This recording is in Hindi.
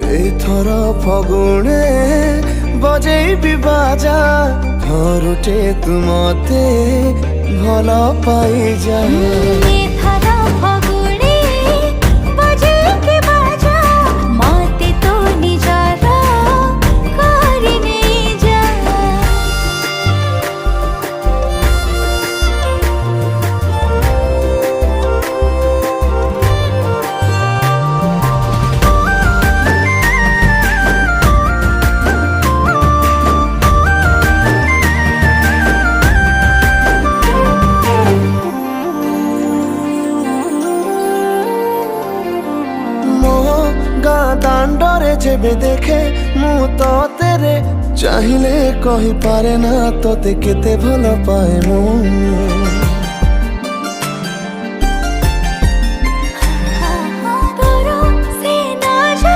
एथर फगुणे बजेबी बाजा थरुटे तू मते भल पाई जा। दांडरे जेबे देखे मु तो तेरे चाहिले कही पारे ना तोते केते भल पाए मु।